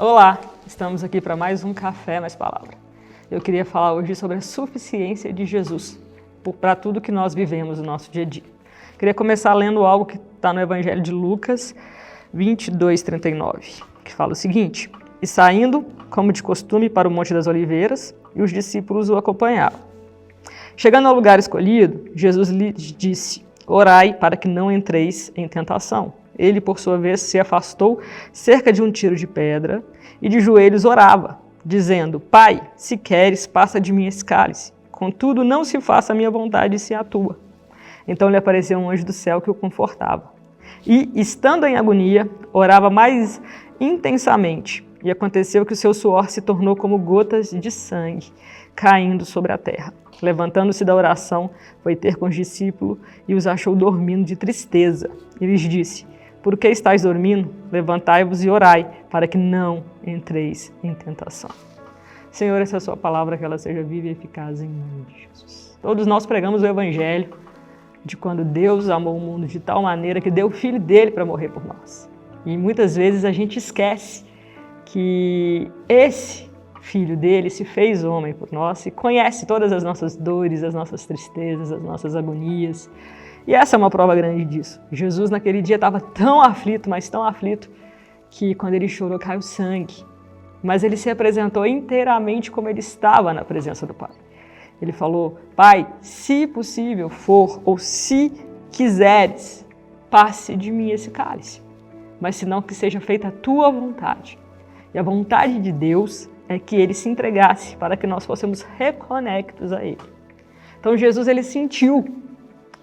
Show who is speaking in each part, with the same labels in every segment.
Speaker 1: Olá, estamos aqui para mais um Café Mais Palavra. Eu queria falar hoje sobre a suficiência de Jesus para tudo que nós vivemos no nosso dia a dia. Queria começar lendo algo que está no Evangelho de Lucas 22:39, que fala o seguinte: E saindo, como de costume, para o Monte das Oliveiras, e os discípulos o acompanhavam. Chegando ao lugar escolhido, Jesus lhes disse: Orai para que não entreis em tentação. Ele, por sua vez, se afastou cerca de um tiro de pedra e de joelhos orava, dizendo: Pai, se queres, passa de mim esse cálice. Contudo, não se faça a minha vontade, se a tua. Então lhe apareceu um anjo do céu que o confortava. E, estando em agonia, orava mais intensamente. E aconteceu que o seu suor se tornou como gotas de sangue caindo sobre a terra. Levantando-se da oração, foi ter com os discípulos e os achou dormindo de tristeza. E lhes disse: Por que estáis dormindo? Levantai-vos e orai, para que não entreis em tentação. Senhor, essa é a sua palavra, que ela seja viva e eficaz em nome de Jesus. Todos nós pregamos o Evangelho de quando Deus amou o mundo de tal maneira que deu o Filho dele para morrer por nós. E muitas vezes a gente esquece que esse Filho dele se fez homem por nós e conhece todas as nossas dores, as nossas tristezas, as nossas agonias. E essa é uma prova grande disso. Jesus naquele dia estava tão aflito, mas tão aflito, que quando ele chorou caiu sangue. Mas ele se apresentou inteiramente como ele estava na presença do Pai. Ele falou: Pai, se possível for, ou se quiseres, passe de mim esse cálice. Mas senão que seja feita a tua vontade. E a vontade de Deus é que ele se entregasse para que nós fôssemos reconectos a ele. Então Jesus, ele sentiu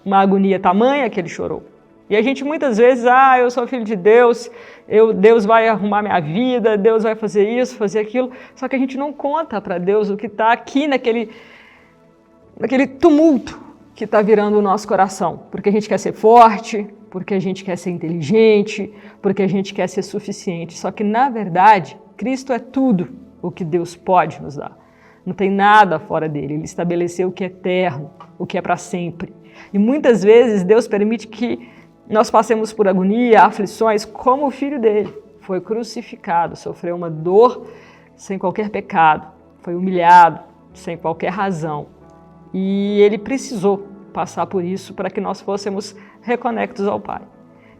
Speaker 1: uma agonia tamanha que ele chorou. E a gente muitas vezes, eu sou filho de Deus, Deus vai arrumar minha vida, Deus vai fazer isso, fazer aquilo. Só que a gente não conta para Deus o que está aqui naquele tumulto que está virando o nosso coração. Porque a gente quer ser forte, porque a gente quer ser inteligente, porque a gente quer ser suficiente. Só que, na verdade, Cristo é tudo o que Deus pode nos dar. Não tem nada fora dele. Ele estabeleceu o que é eterno, o que é para sempre. E muitas vezes Deus permite que nós passemos por agonia, aflições, como o Filho dele. Foi crucificado, sofreu uma dor sem qualquer pecado, foi humilhado sem qualquer razão. E ele precisou passar por isso para que nós fôssemos reconectos ao Pai.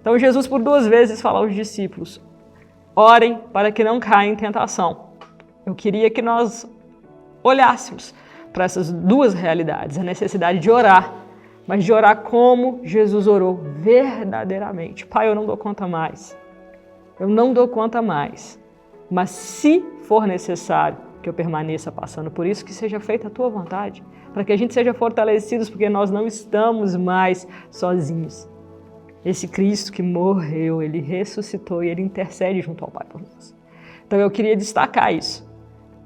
Speaker 1: Então Jesus por 2 vezes fala aos discípulos: orem para que não caia em tentação. Eu queria que nós olhássemos para essas 2 realidades, a necessidade de orar, mas de orar como Jesus orou verdadeiramente. Pai, eu não dou conta mais. Eu não dou conta mais. Mas se for necessário que eu permaneça passando por isso, que seja feita a tua vontade, para que a gente seja fortalecidos, porque nós não estamos mais sozinhos. Esse Cristo que morreu, ele ressuscitou e ele intercede junto ao Pai por nós. Então eu queria destacar isso.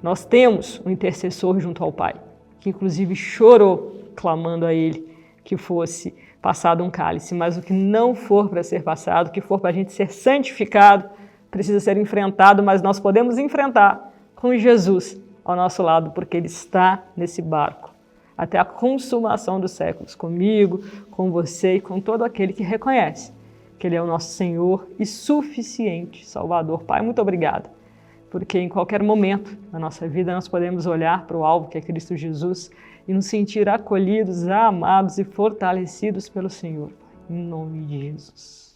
Speaker 1: Nós temos um intercessor junto ao Pai, que inclusive chorou, clamando a ele que fosse passado um cálice, mas o que não for para ser passado, o que for para a gente ser santificado, precisa ser enfrentado, mas nós podemos enfrentar com Jesus ao nosso lado, porque ele está nesse barco, até a consumação dos séculos, comigo, com você e com todo aquele que reconhece que ele é o nosso Senhor e suficiente Salvador. Pai, muito obrigado, porque em qualquer momento da nossa vida nós podemos olhar para o alvo que é Cristo Jesus e nos sentir acolhidos, amados e fortalecidos pelo Senhor. Em nome de Jesus.